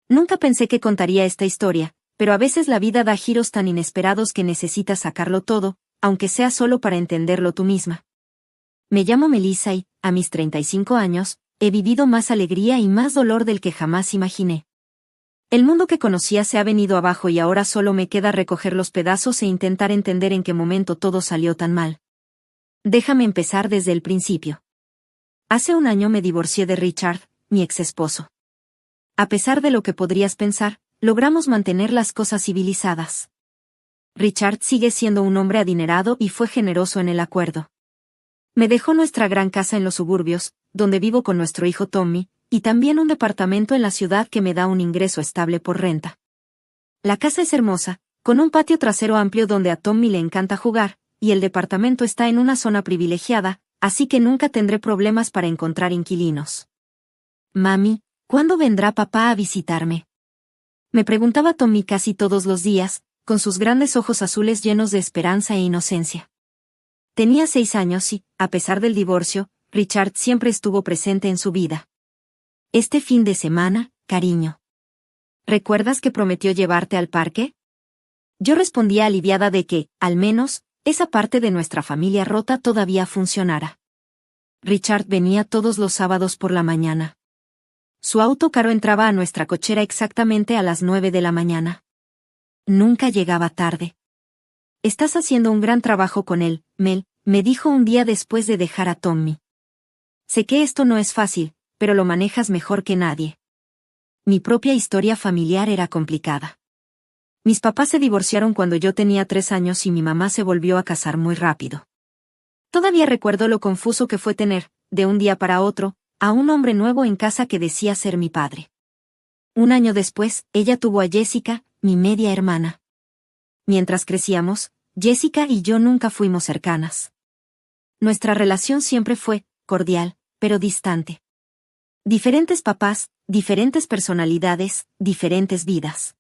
Nunca pensé que contaría esta historia, pero a veces la vida da giros tan inesperados que necesitas sacarlo todo, aunque sea solo para entenderlo tú misma. Me llamo Melissa y, a mis 35 años, he vivido más alegría y más dolor del que jamás imaginé. El mundo que conocía se ha venido abajo y ahora solo me queda recoger los pedazos e intentar entender en qué momento todo salió tan mal. Déjame empezar desde el principio. Hace un año me divorcié de Richard, mi ex esposo. A pesar de lo que podrías pensar, logramos mantener las cosas civilizadas. Richard sigue siendo un hombre adinerado y fue generoso en el acuerdo. Me dejó nuestra gran casa en los suburbios, donde vivo con nuestro hijo Tommy, y también un departamento en la ciudad que me da un ingreso estable por renta. La casa es hermosa, con un patio trasero amplio donde a Tommy le encanta jugar, y el departamento está en una zona privilegiada, así que nunca tendré problemas para encontrar inquilinos. Mami, ¿cuándo vendrá papá a visitarme? Me preguntaba Tommy casi todos los días, con sus grandes ojos azules llenos de esperanza e inocencia. Tenía 6 años y, a pesar del divorcio, Richard siempre estuvo presente en su vida. Este fin de semana, cariño. ¿Recuerdas que prometió llevarte al parque? Yo respondía aliviada de que, al menos, esa parte de nuestra familia rota todavía funcionara. Richard venía todos los sábados por la mañana. Su auto caro entraba a nuestra cochera exactamente a las 9 de la mañana. Nunca llegaba tarde. Estás haciendo un gran trabajo con él, Mel, me dijo un día después de dejar a Tommy. Sé que esto no es fácil, pero lo manejas mejor que nadie. Mi propia historia familiar era complicada. Mis papás se divorciaron cuando yo tenía 3 años y mi mamá se volvió a casar muy rápido. Todavía recuerdo lo confuso que fue tener, de un día para otro, a un hombre nuevo en casa que decía ser mi padre. Un año después, ella tuvo a Jessica, mi media hermana. Mientras crecíamos, Jessica y yo nunca fuimos cercanas. Nuestra relación siempre fue cordial, pero distante. Diferentes papás, diferentes personalidades, diferentes vidas.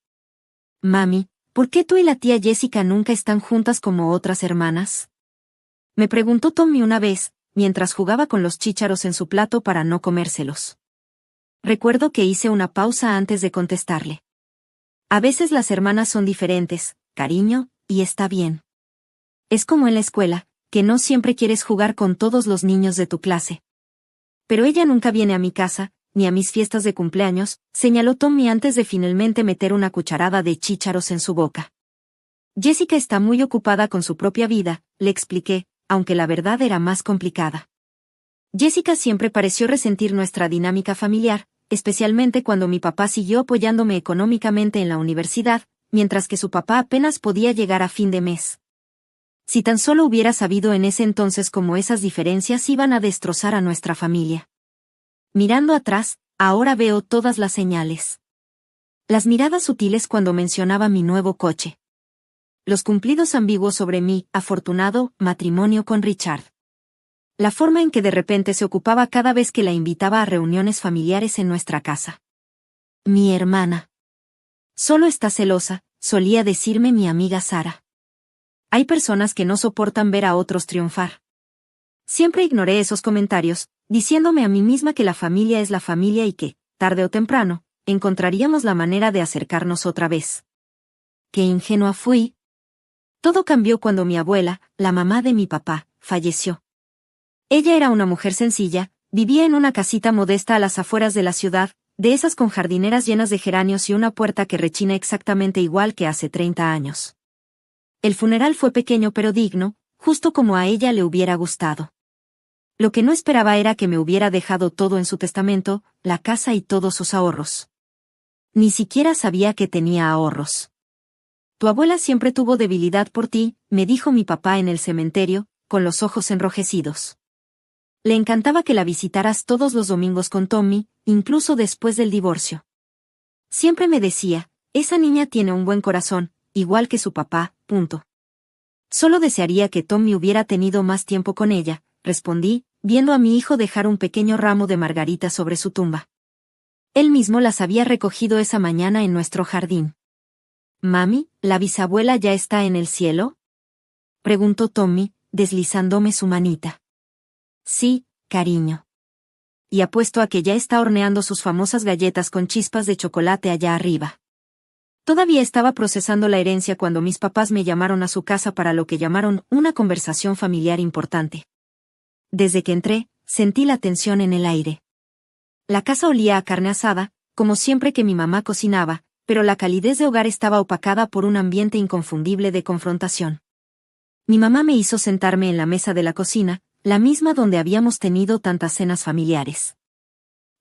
Mami, ¿por qué tú y la tía Jessica nunca están juntas como otras hermanas? Me preguntó Tommy una vez, mientras jugaba con los chícharos en su plato para no comérselos. Recuerdo que hice una pausa antes de contestarle. A veces las hermanas son diferentes, cariño, y está bien. Es como en la escuela, que no siempre quieres jugar con todos los niños de tu clase. Pero ella nunca viene a mi casa, ni a mis fiestas de cumpleaños, señaló Tommy antes de finalmente meter una cucharada de chícharos en su boca. Jessica está muy ocupada con su propia vida, le expliqué, aunque la verdad era más complicada. Jessica siempre pareció resentir nuestra dinámica familiar, especialmente cuando mi papá siguió apoyándome económicamente en la universidad, mientras que su papá apenas podía llegar a fin de mes. Si tan solo hubiera sabido en ese entonces cómo esas diferencias iban a destrozar a nuestra familia. Mirando atrás, ahora veo todas las señales. Las miradas sutiles cuando mencionaba mi nuevo coche. Los cumplidos ambiguos sobre mi afortunado matrimonio con Richard. La forma en que de repente se ocupaba cada vez que la invitaba a reuniones familiares en nuestra casa. Mi hermana. Solo está celosa, solía decirme mi amiga Sara. Hay personas que no soportan ver a otros triunfar. Siempre ignoré esos comentarios, diciéndome a mí misma que la familia es la familia y que, tarde o temprano, encontraríamos la manera de acercarnos otra vez. Qué ingenua fui. Todo cambió cuando mi abuela, la mamá de mi papá, falleció. Ella era una mujer sencilla, vivía en una casita modesta a las afueras de la ciudad, de esas con jardineras llenas de geranios y una puerta que rechina exactamente igual que hace 30 años. El funeral fue pequeño pero digno, justo como a ella le hubiera gustado. Lo que no esperaba era que me hubiera dejado todo en su testamento, la casa y todos sus ahorros. Ni siquiera sabía que tenía ahorros. Tu abuela siempre tuvo debilidad por ti, me dijo mi papá en el cementerio, con los ojos enrojecidos. Le encantaba que la visitaras todos los domingos con Tommy, incluso después del divorcio. Siempre me decía, esa niña tiene un buen corazón, igual que su papá, punto. Solo desearía que Tommy hubiera tenido más tiempo con ella, respondí, viendo a mi hijo dejar un pequeño ramo de margaritas sobre su tumba. Él mismo las había recogido esa mañana en nuestro jardín. Mami, ¿la bisabuela ya está en el cielo? Preguntó Tommy, deslizándome su manita. Sí, cariño. Y apuesto a que ya está horneando sus famosas galletas con chispas de chocolate allá arriba. Todavía estaba procesando la herencia cuando mis papás me llamaron a su casa para lo que llamaron una conversación familiar importante. Desde que entré, sentí la tensión en el aire. La casa olía a carne asada, como siempre que mi mamá cocinaba, pero la calidez de hogar estaba opacada por un ambiente inconfundible de confrontación. Mi mamá me hizo sentarme en la mesa de la cocina, la misma donde habíamos tenido tantas cenas familiares.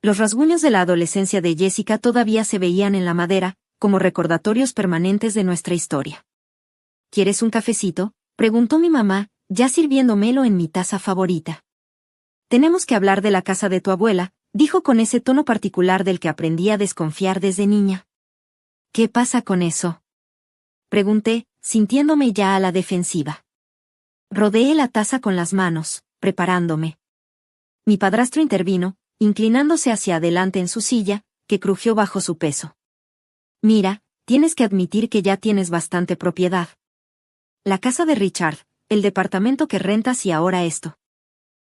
Los rasguños de la adolescencia de Jessica todavía se veían en la madera, como recordatorios permanentes de nuestra historia. ¿Quieres un cafecito?, preguntó mi mamá, ya sirviéndomelo en mi taza favorita. Tenemos que hablar de la casa de tu abuela, dijo con ese tono particular del que aprendí a desconfiar desde niña. ¿Qué pasa con eso?, pregunté, sintiéndome ya a la defensiva. Rodeé la taza con las manos, preparándome. Mi padrastro intervino, inclinándose hacia adelante en su silla, que crujió bajo su peso. Mira, tienes que admitir que ya tienes bastante propiedad. La casa de Richard, el departamento que rentas y ahora esto.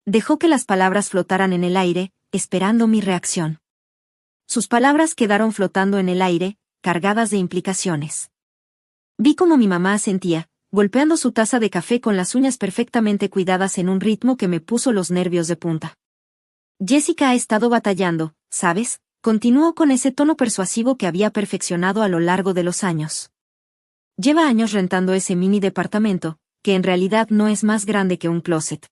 Dejó que las palabras flotaran en el aire, esperando mi reacción. Sus palabras quedaron flotando en el aire, cargadas de implicaciones. Vi cómo mi mamá asentía, golpeando su taza de café con las uñas perfectamente cuidadas en un ritmo que me puso los nervios de punta. Jessica ha estado batallando, ¿sabes?, continuó con ese tono persuasivo que había perfeccionado a lo largo de los años. Lleva años rentando ese mini departamento, que en realidad no es más grande que un closet.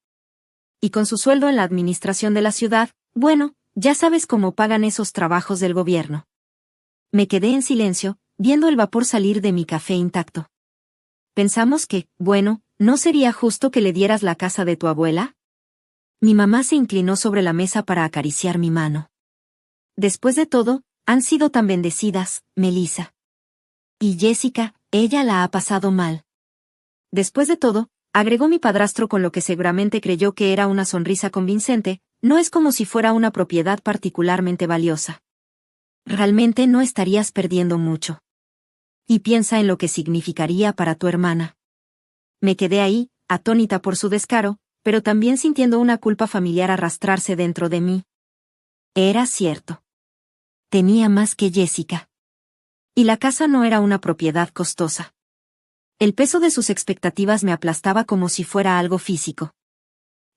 Y con su sueldo en la administración de la ciudad, bueno, ya sabes cómo pagan esos trabajos del gobierno. Me quedé en silencio, viendo el vapor salir de mi café intacto. Pensamos que, bueno, ¿no sería justo que le dieras la casa de tu abuela? Mi mamá se inclinó sobre la mesa para acariciar mi mano. Después de todo, han sido tan bendecidas, Melissa. Y Jessica, ella la ha pasado mal. Después de todo, agregó mi padrastro con lo que seguramente creyó que era una sonrisa convincente, no es como si fuera una propiedad particularmente valiosa. Realmente no estarías perdiendo mucho. Y piensa en lo que significaría para tu hermana. Me quedé ahí, atónita por su descaro, pero también sintiendo una culpa familiar arrastrarse dentro de mí. Era cierto. Tenía más que Jessica. Y la casa no era una propiedad costosa. El peso de sus expectativas me aplastaba como si fuera algo físico.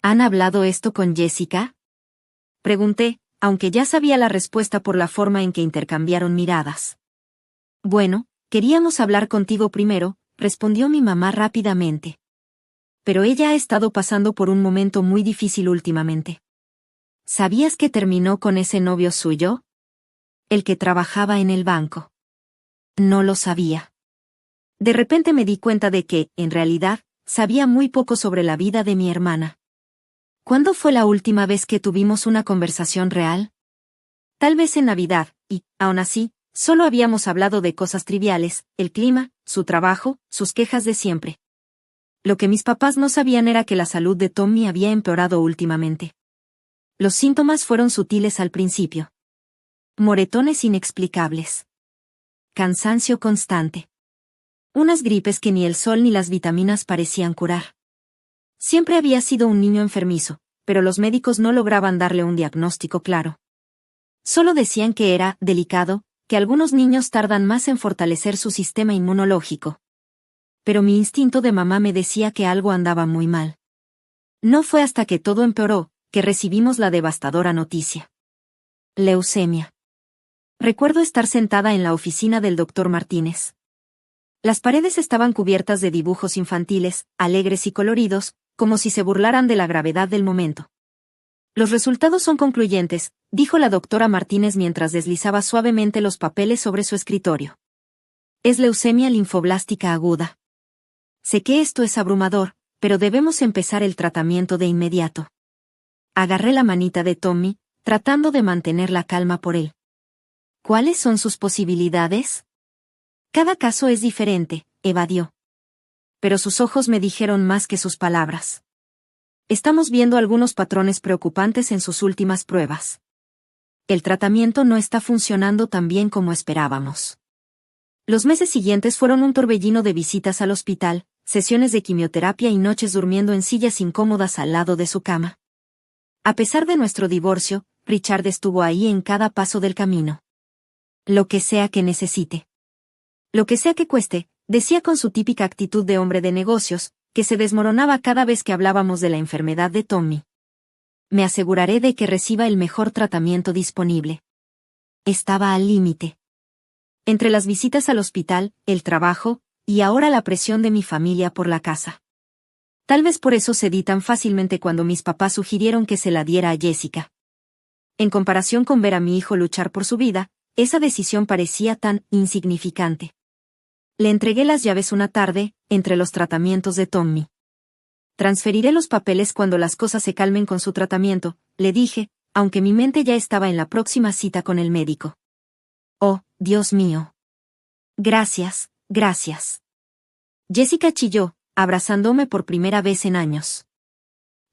¿Han hablado esto con Jessica?, pregunté, aunque ya sabía la respuesta por la forma en que intercambiaron miradas. Bueno, queríamos hablar contigo primero, respondió mi mamá rápidamente. Pero ella ha estado pasando por un momento muy difícil últimamente. ¿Sabías que terminó con ese novio suyo? El que trabajaba en el banco. No lo sabía. De repente me di cuenta de que, en realidad, sabía muy poco sobre la vida de mi hermana. ¿Cuándo fue la última vez que tuvimos una conversación real? Tal vez en Navidad, y, aún así, solo habíamos hablado de cosas triviales, el clima, su trabajo, sus quejas de siempre. Lo que mis papás no sabían era que la salud de Tommy había empeorado últimamente. Los síntomas fueron sutiles al principio. Moretones inexplicables. Cansancio constante. Unas gripes que ni el sol ni las vitaminas parecían curar. Siempre había sido un niño enfermizo, pero los médicos no lograban darle un diagnóstico claro. Solo decían que era delicado, que algunos niños tardan más en fortalecer su sistema inmunológico. Pero mi instinto de mamá me decía que algo andaba muy mal. No fue hasta que todo empeoró, que recibimos la devastadora noticia. Leucemia. Recuerdo estar sentada en la oficina del doctor Martínez. Las paredes estaban cubiertas de dibujos infantiles, alegres y coloridos, como si se burlaran de la gravedad del momento. Los resultados son concluyentes, dijo la doctora Martínez mientras deslizaba suavemente los papeles sobre su escritorio. Es leucemia linfoblástica aguda. Sé que esto es abrumador, pero debemos empezar el tratamiento de inmediato. Agarré la manita de Tommy, tratando de mantener la calma por él. ¿Cuáles son sus posibilidades? Cada caso es diferente, evadió. Pero sus ojos me dijeron más que sus palabras. Estamos viendo algunos patrones preocupantes en sus últimas pruebas. El tratamiento no está funcionando tan bien como esperábamos. Los meses siguientes fueron un torbellino de visitas al hospital, sesiones de quimioterapia y noches durmiendo en sillas incómodas al lado de su cama. A pesar de nuestro divorcio, Richard estuvo ahí en cada paso del camino. Lo que sea que necesite. Lo que sea que cueste, decía con su típica actitud de hombre de negocios, que se desmoronaba cada vez que hablábamos de la enfermedad de Tommy. Me aseguraré de que reciba el mejor tratamiento disponible. Estaba al límite. Entre las visitas al hospital, el trabajo, y ahora la presión de mi familia por la casa. Tal vez por eso cedí tan fácilmente cuando mis papás sugirieron que se la diera a Jessica. En comparación con ver a mi hijo luchar por su vida, esa decisión parecía tan insignificante. Le entregué las llaves una tarde, entre los tratamientos de Tommy. Transferiré los papeles cuando las cosas se calmen con su tratamiento, le dije, aunque mi mente ya estaba en la próxima cita con el médico. Oh, Dios mío. Gracias, gracias. Jessica chilló, abrazándome por primera vez en años.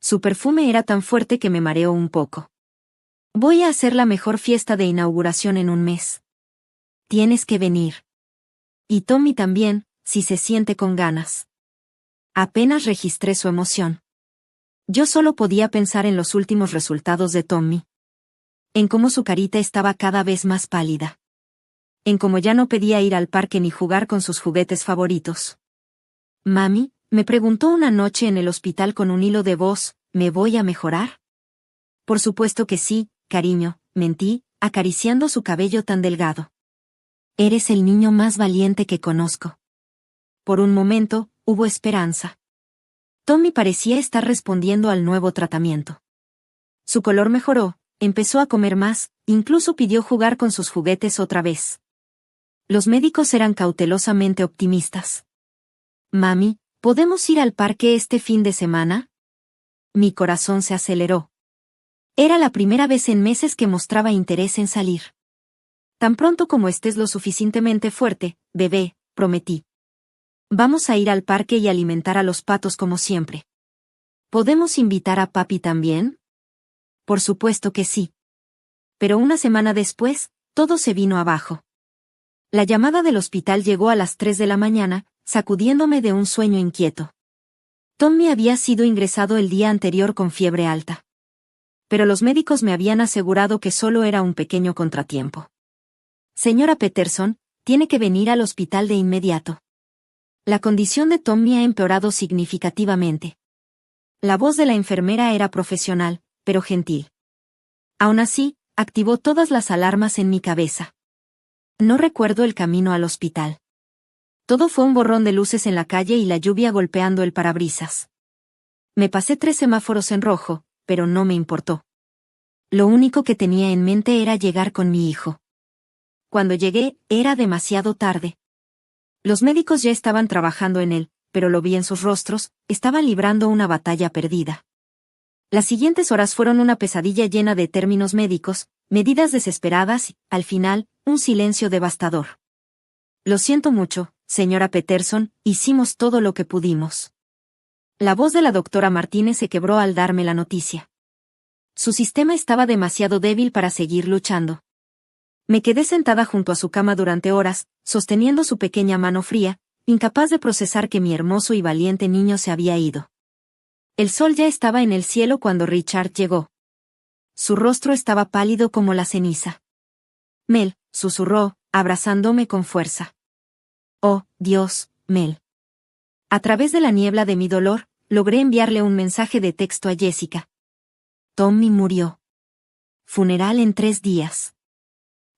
Su perfume era tan fuerte que me mareó un poco. Voy a hacer la mejor fiesta de inauguración en un mes. Tienes que venir. Y Tommy también, si se siente con ganas. Apenas registré su emoción. Yo solo podía pensar en los últimos resultados de Tommy. En cómo su carita estaba cada vez más pálida. En cómo ya no pedía ir al parque ni jugar con sus juguetes favoritos. Mami, me preguntó una noche en el hospital con un hilo de voz, ¿me voy a mejorar? Por supuesto que sí, cariño, mentí, acariciando su cabello tan delgado. Eres el niño más valiente que conozco. Por un momento, hubo esperanza. Tommy parecía estar respondiendo al nuevo tratamiento. Su color mejoró, empezó a comer más, incluso pidió jugar con sus juguetes otra vez. Los médicos eran cautelosamente optimistas. Mami, ¿podemos ir al parque este fin de semana? Mi corazón se aceleró. Era la primera vez en meses que mostraba interés en salir. Tan pronto como estés lo suficientemente fuerte, bebé, prometí. Vamos a ir al parque y alimentar a los patos como siempre. ¿Podemos invitar a papi también? Por supuesto que sí. Pero una semana después, todo se vino abajo. La llamada del hospital llegó a las 3 de la mañana, sacudiéndome de un sueño inquieto. Tommy había sido ingresado el día anterior con fiebre alta. Pero los médicos me habían asegurado que solo era un pequeño contratiempo. Señora Peterson, tiene que venir al hospital de inmediato. La condición de Tommy ha empeorado significativamente. La voz de la enfermera era profesional, pero gentil. Aún así, activó todas las alarmas en mi cabeza. No recuerdo el camino al hospital. Todo fue un borrón de luces en la calle y la lluvia golpeando el parabrisas. Me pasé 3 semáforos en rojo, pero no me importó. Lo único que tenía en mente era llegar con mi hijo. Cuando llegué, era demasiado tarde. Los médicos ya estaban trabajando en él, pero lo vi en sus rostros, estaban librando una batalla perdida. Las siguientes horas fueron una pesadilla llena de términos médicos, medidas desesperadas y, al final, un silencio devastador. Lo siento mucho, señora Peterson, hicimos todo lo que pudimos. La voz de la doctora Martínez se quebró al darme la noticia. Su sistema estaba demasiado débil para seguir luchando. Me quedé sentada junto a su cama durante horas, sosteniendo su pequeña mano fría, incapaz de procesar que mi hermoso y valiente niño se había ido. El sol ya estaba en el cielo cuando Richard llegó. Su rostro estaba pálido como la ceniza. Mel, susurró, abrazándome con fuerza. Oh, Dios, Mel. A través de la niebla de mi dolor, logré enviarle un mensaje de texto a Jessica. Tommy murió. Funeral en 3 días.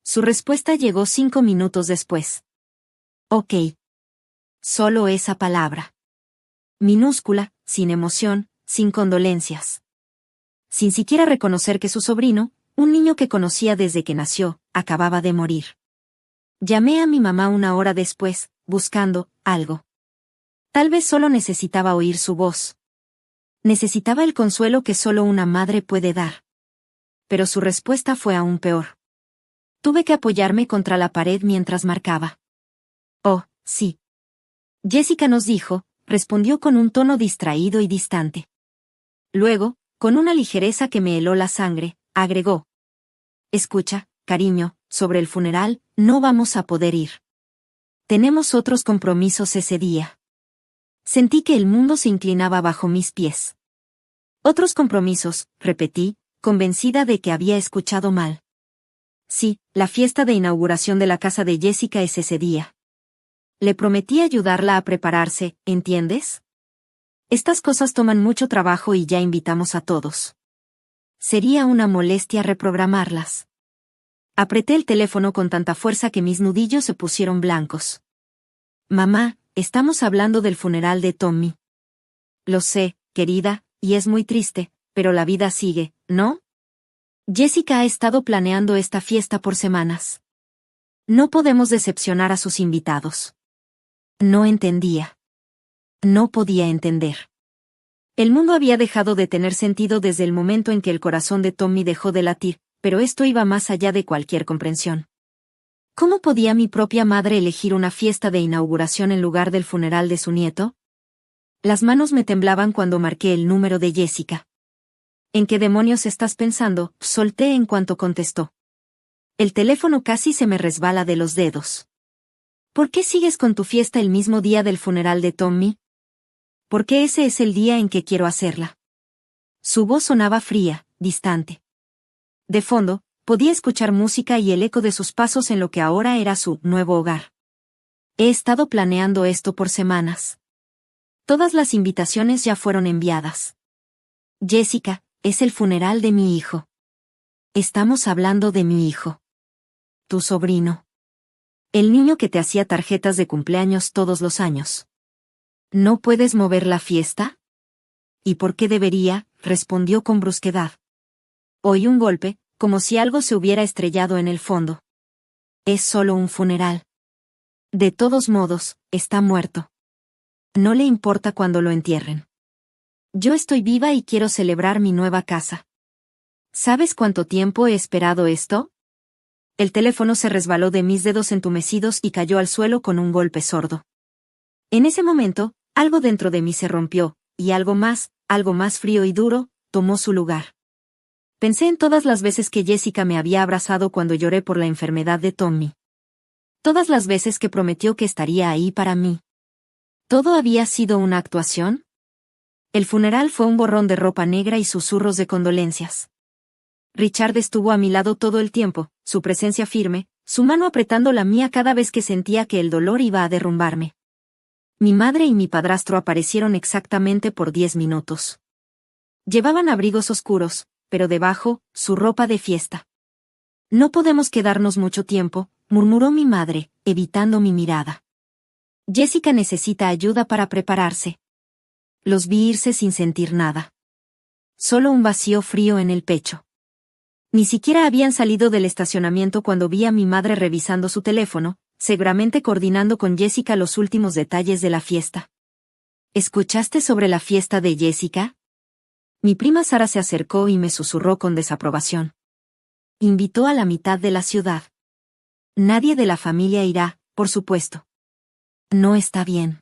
Su respuesta llegó 5 minutos después. Ok. Solo esa palabra. Minúscula, sin emoción, sin condolencias. Sin siquiera reconocer que su sobrino, un niño que conocía desde que nació, acababa de morir. Llamé a mi mamá 1 hora después, buscando algo. Tal vez solo necesitaba oír su voz. Necesitaba el consuelo que solo una madre puede dar. Pero su respuesta fue aún peor. Tuve que apoyarme contra la pared mientras marcaba. Oh, sí. Jessica nos dijo, respondió con un tono distraído y distante. Luego, con una ligereza que me heló la sangre, agregó. Escucha, cariño, sobre el funeral, no vamos a poder ir. Tenemos otros compromisos ese día. Sentí que el mundo se inclinaba bajo mis pies. Otros compromisos, repetí, convencida de que había escuchado mal. Sí, la fiesta de inauguración de la casa de Jessica es ese día. Le prometí ayudarla a prepararse, ¿entiendes? Estas cosas toman mucho trabajo y ya invitamos a todos. Sería una molestia reprogramarlas. Apreté el teléfono con tanta fuerza que mis nudillos se pusieron blancos. Mamá, estamos hablando del funeral de Tommy. Lo sé, querida, y es muy triste, pero la vida sigue, ¿no? Jessica ha estado planeando esta fiesta por semanas. No podemos decepcionar a sus invitados. No entendía. No podía entender. El mundo había dejado de tener sentido desde el momento en que el corazón de Tommy dejó de latir, pero esto iba más allá de cualquier comprensión. ¿Cómo podía mi propia madre elegir una fiesta de inauguración en lugar del funeral de su nieto? Las manos me temblaban cuando marqué el número de Jessica. ¿En qué demonios estás pensando?, solté en cuanto contestó. El teléfono casi se me resbala de los dedos. ¿Por qué sigues con tu fiesta el mismo día del funeral de Tommy? Porque ese es el día en que quiero hacerla. Su voz sonaba fría, distante. De fondo, podía escuchar música y el eco de sus pasos en lo que ahora era su nuevo hogar. He estado planeando esto por semanas. Todas las invitaciones ya fueron enviadas. Jessica, es el funeral de mi hijo. Estamos hablando de mi hijo. Tu sobrino. El niño que te hacía tarjetas de cumpleaños todos los años. ¿No puedes mover la fiesta? ¿Y por qué debería?, respondió con brusquedad. Oí un golpe, como si algo se hubiera estrellado en el fondo. Es solo un funeral. De todos modos, está muerto. No le importa cuando lo entierren. Yo estoy viva y quiero celebrar mi nueva casa. ¿Sabes cuánto tiempo he esperado esto? El teléfono se resbaló de mis dedos entumecidos y cayó al suelo con un golpe sordo. En ese momento, algo dentro de mí se rompió, y algo más frío y duro, tomó su lugar. Pensé en todas las veces que Jessica me había abrazado cuando lloré por la enfermedad de Tommy. Todas las veces que prometió que estaría ahí para mí. ¿Todo había sido una actuación? El funeral fue un borrón de ropa negra y susurros de condolencias. Richard estuvo a mi lado todo el tiempo, su presencia firme, su mano apretando la mía cada vez que sentía que el dolor iba a derrumbarme. Mi madre y mi padrastro aparecieron exactamente por 10 minutos. Llevaban abrigos oscuros, pero debajo, su ropa de fiesta. No podemos quedarnos mucho tiempo, murmuró mi madre, evitando mi mirada. Jessica necesita ayuda para prepararse. Los vi irse sin sentir nada. Solo un vacío frío en el pecho. Ni siquiera habían salido del estacionamiento cuando vi a mi madre revisando su teléfono, seguramente coordinando con Jessica los últimos detalles de la fiesta. ¿Escuchaste sobre la fiesta de Jessica? Mi prima Sara se acercó y me susurró con desaprobación. Invitó a la mitad de la ciudad. Nadie de la familia irá, por supuesto. No está bien.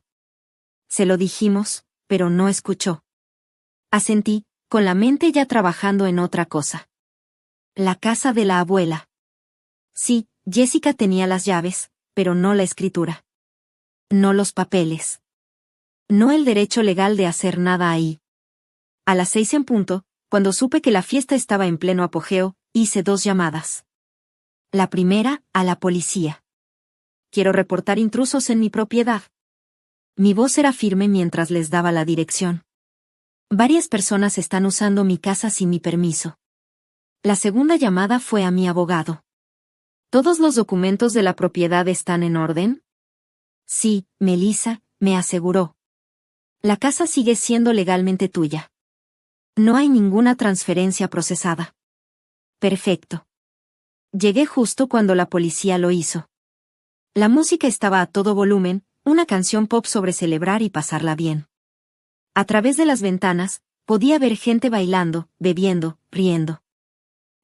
Se lo dijimos, pero no escuchó. Asentí, con la mente ya trabajando en otra cosa. La casa de la abuela. Sí, Jessica tenía las llaves, pero no la escritura. No los papeles. No el derecho legal de hacer nada ahí. A las 6 en punto, cuando supe que la fiesta estaba en pleno apogeo, hice 2 llamadas. La primera, a la policía. Quiero reportar intrusos en mi propiedad. Mi voz era firme mientras les daba la dirección. Varias personas están usando mi casa sin mi permiso. La segunda llamada fue a mi abogado. ¿Todos los documentos de la propiedad están en orden? Sí, Melissa, me aseguró. La casa sigue siendo legalmente tuya. No hay ninguna transferencia procesada. Perfecto. Llegué justo cuando la policía lo hizo. La música estaba a todo volumen, una canción pop sobre celebrar y pasarla bien. A través de las ventanas, podía ver gente bailando, bebiendo, riendo.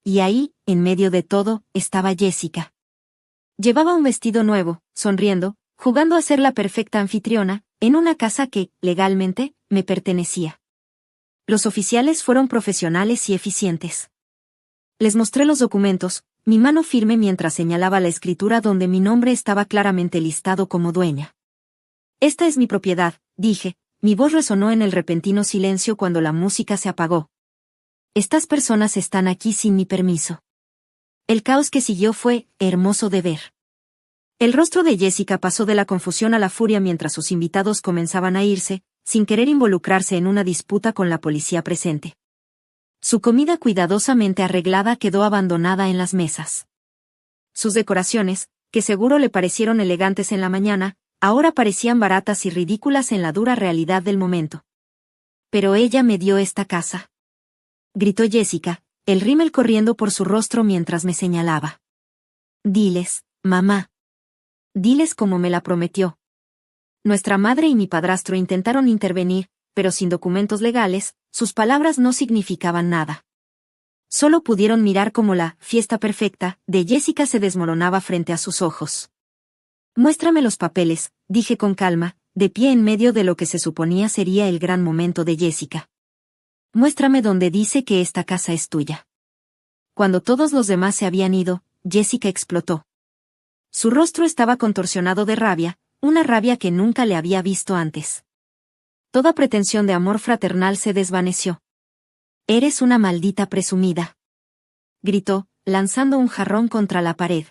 Y ahí, en medio de todo, estaba Jessica. Llevaba un vestido nuevo, sonriendo, jugando a ser la perfecta anfitriona, en una casa que, legalmente, me pertenecía. Los oficiales fueron profesionales y eficientes. Les mostré los documentos, mi mano firme mientras señalaba la escritura donde mi nombre estaba claramente listado como dueña. Esta es mi propiedad, dije, mi voz resonó en el repentino silencio cuando la música se apagó. Estas personas están aquí sin mi permiso. El caos que siguió fue hermoso de ver. El rostro de Jessica pasó de la confusión a la furia mientras sus invitados comenzaban a irse, sin querer involucrarse en una disputa con la policía presente. Su comida cuidadosamente arreglada quedó abandonada en las mesas. Sus decoraciones, que seguro le parecieron elegantes en la mañana, ahora parecían baratas y ridículas en la dura realidad del momento. Pero ella me dio esta casa. Gritó Jessica, el rímel corriendo por su rostro mientras me señalaba. Diles, mamá. Diles como me la prometió. Nuestra madre y mi padrastro intentaron intervenir, pero sin documentos legales, sus palabras no significaban nada. Solo pudieron mirar cómo la fiesta perfecta de Jessica se desmoronaba frente a sus ojos. Muéstrame los papeles, dije con calma, de pie en medio de lo que se suponía sería el gran momento de Jessica. Muéstrame donde dice que esta casa es tuya. Cuando todos los demás se habían ido, Jessica explotó. Su rostro estaba contorsionado de rabia, una rabia que nunca le había visto antes. Toda pretensión de amor fraternal se desvaneció. Eres una maldita presumida. Gritó, lanzando un jarrón contra la pared.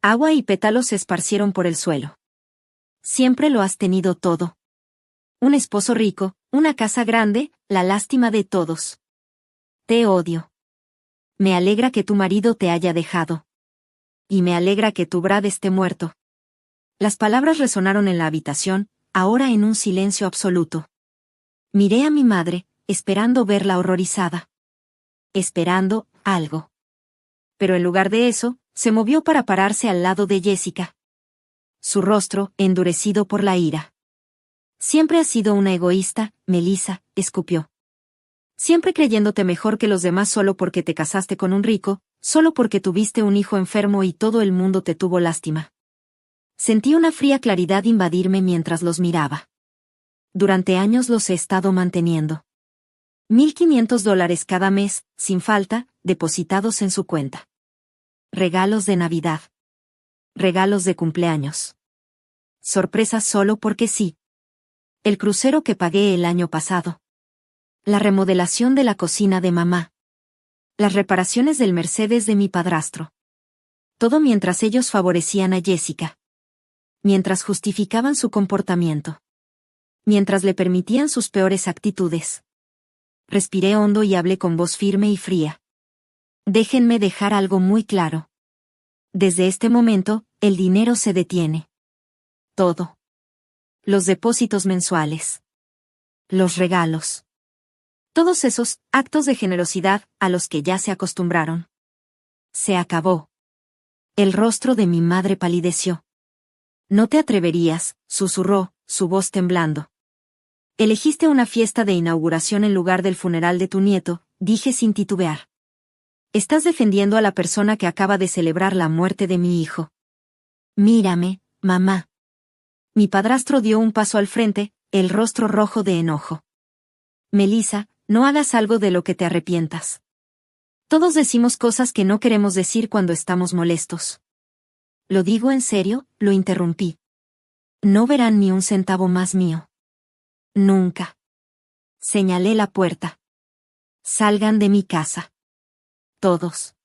Agua y pétalos se esparcieron por el suelo. Siempre lo has tenido todo. Un esposo rico, una casa grande, la lástima de todos. Te odio. Me alegra que tu marido te haya dejado. Y me alegra que tu Brad esté muerto. Las palabras resonaron en la habitación, ahora en un silencio absoluto. Miré a mi madre, esperando verla horrorizada. Esperando algo. Pero en lugar de eso, se movió para pararse al lado de Jessica. Su rostro, endurecido por la ira. Siempre has sido una egoísta, Melissa, escupió. Siempre creyéndote mejor que los demás solo porque te casaste con un rico, solo porque tuviste un hijo enfermo y todo el mundo te tuvo lástima. Sentí una fría claridad invadirme mientras los miraba. Durante años los he estado manteniendo. $1,500 cada mes, sin falta, depositados en su cuenta. Regalos de Navidad. Regalos de cumpleaños. Sorpresas solo porque sí. El crucero que pagué el año pasado. La remodelación de la cocina de mamá. Las reparaciones del Mercedes de mi padrastro. Todo mientras ellos favorecían a Jessica. Mientras justificaban su comportamiento. Mientras le permitían sus peores actitudes. Respiré hondo y hablé con voz firme y fría. Déjenme dejar algo muy claro. Desde este momento, el dinero se detiene. Todo. Los depósitos mensuales. Los regalos. Todos esos actos de generosidad a los que ya se acostumbraron. Se acabó. El rostro de mi madre palideció. No te atreverías, susurró, su voz temblando. Elegiste una fiesta de inauguración en lugar del funeral de tu nieto, dije sin titubear. Estás defendiendo a la persona que acaba de celebrar la muerte de mi hijo. Mírame, mamá. Mi padrastro dio un paso al frente, el rostro rojo de enojo. Melissa, no hagas algo de lo que te arrepientas. Todos decimos cosas que no queremos decir cuando estamos molestos. Lo digo en serio, lo interrumpí. No verán ni un centavo más mío. Nunca. Señalé la puerta. Salgan de mi casa. Todos.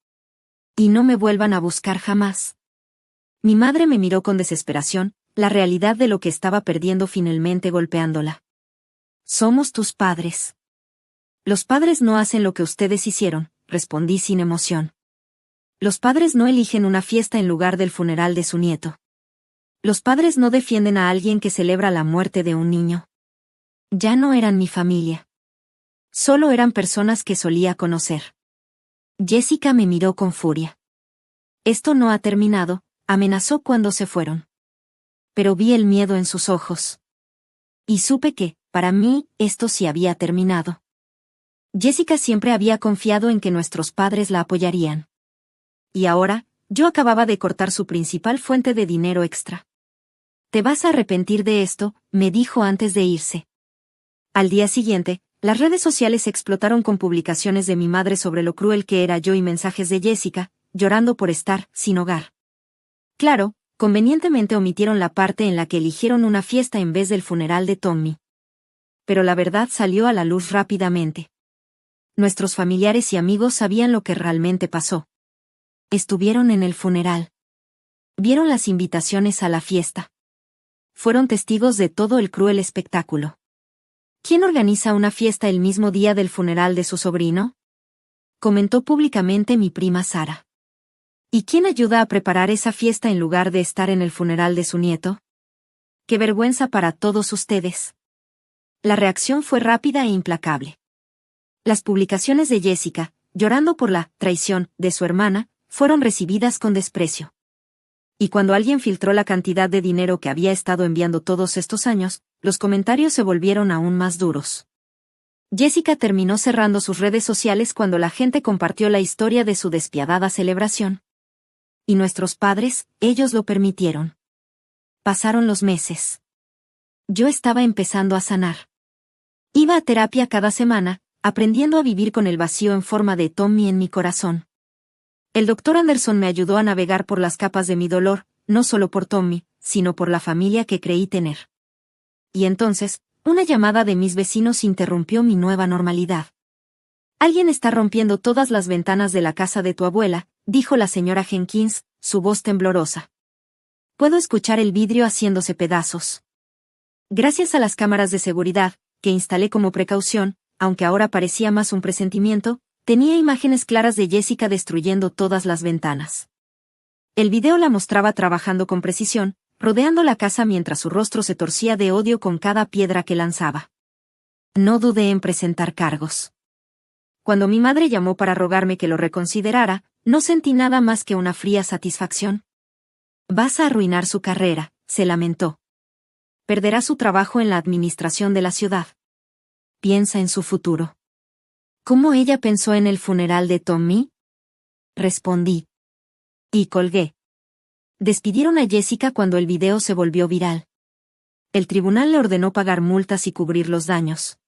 Y no me vuelvan a buscar jamás. Mi madre me miró con desesperación, la realidad de lo que estaba perdiendo finalmente golpeándola. Somos tus padres. Los padres no hacen lo que ustedes hicieron, respondí sin emoción. Los padres no eligen una fiesta en lugar del funeral de su nieto. Los padres no defienden a alguien que celebra la muerte de un niño. Ya no eran mi familia. Solo eran personas que solía conocer. Jessica me miró con furia. Esto no ha terminado, amenazó cuando se fueron. Pero vi el miedo en sus ojos. Y supe que, para mí, esto sí había terminado. Jessica siempre había confiado en que nuestros padres la apoyarían. Y ahora, yo acababa de cortar su principal fuente de dinero extra. Te vas a arrepentir de esto, me dijo antes de irse. Al día siguiente, las redes sociales explotaron con publicaciones de mi madre sobre lo cruel que era yo y mensajes de Jessica, llorando por estar sin hogar. Claro, convenientemente omitieron la parte en la que eligieron una fiesta en vez del funeral de Tommy. Pero la verdad salió a la luz rápidamente. Nuestros familiares y amigos sabían lo que realmente pasó. Estuvieron en el funeral. Vieron las invitaciones a la fiesta. Fueron testigos de todo el cruel espectáculo. ¿Quién organiza una fiesta el mismo día del funeral de su sobrino? Comentó públicamente mi prima Sara. ¿Y quién ayuda a preparar esa fiesta en lugar de estar en el funeral de su nieto? ¡Qué vergüenza para todos ustedes! La reacción fue rápida e implacable. Las publicaciones de Jessica, llorando por la traición de su hermana, fueron recibidas con desprecio. Y cuando alguien filtró la cantidad de dinero que había estado enviando todos estos años, los comentarios se volvieron aún más duros. Jessica terminó cerrando sus redes sociales cuando la gente compartió la historia de su despiadada celebración. Y nuestros padres, ellos lo permitieron. Pasaron los meses. Yo estaba empezando a sanar. Iba a terapia cada semana, aprendiendo a vivir con el vacío en forma de Tommy en mi corazón. El Dr. Anderson me ayudó a navegar por las capas de mi dolor, no solo por Tommy, sino por la familia que creí tener. Y entonces, una llamada de mis vecinos interrumpió mi nueva normalidad. Alguien está rompiendo todas las ventanas de la casa de tu abuela, dijo la señora Jenkins, su voz temblorosa. Puedo escuchar el vidrio haciéndose pedazos. Gracias a las cámaras de seguridad, que instalé como precaución, aunque ahora parecía más un presentimiento, tenía imágenes claras de Jessica destruyendo todas las ventanas. El video la mostraba trabajando con precisión, rodeando la casa mientras su rostro se torcía de odio con cada piedra que lanzaba. No dudé en presentar cargos. Cuando mi madre llamó para rogarme que lo reconsiderara, no sentí nada más que una fría satisfacción. Vas a arruinar su carrera, se lamentó. Perderá su trabajo en la administración de la ciudad. Piensa en su futuro. ¿Cómo ella pensó en el funeral de Tommy? Respondí. Y colgué. Despidieron a Jessica cuando el video se volvió viral. El tribunal le ordenó pagar multas y cubrir los daños.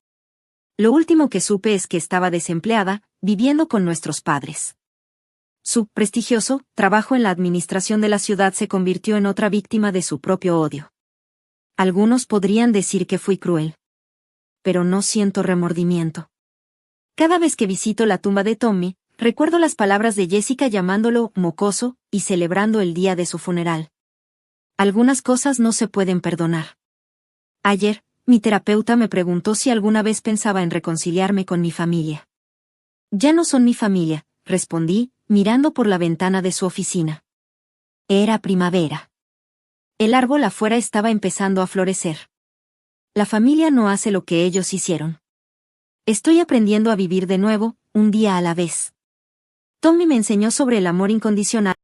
Lo último que supe es que estaba desempleada, viviendo con nuestros padres. Su prestigioso trabajo en la administración de la ciudad se convirtió en otra víctima de su propio odio. Algunos podrían decir que fui cruel. Pero no siento remordimiento. Cada vez que visito la tumba de Tommy, recuerdo las palabras de Jessica llamándolo mocoso y celebrando el día de su funeral. Algunas cosas no se pueden perdonar. Ayer, mi terapeuta me preguntó si alguna vez pensaba en reconciliarme con mi familia. Ya no son mi familia, respondí, mirando por la ventana de su oficina. Era primavera. El árbol afuera estaba empezando a florecer. La familia no hace lo que ellos hicieron. Estoy aprendiendo a vivir de nuevo, un día a la vez. Tommy me enseñó sobre el amor incondicional.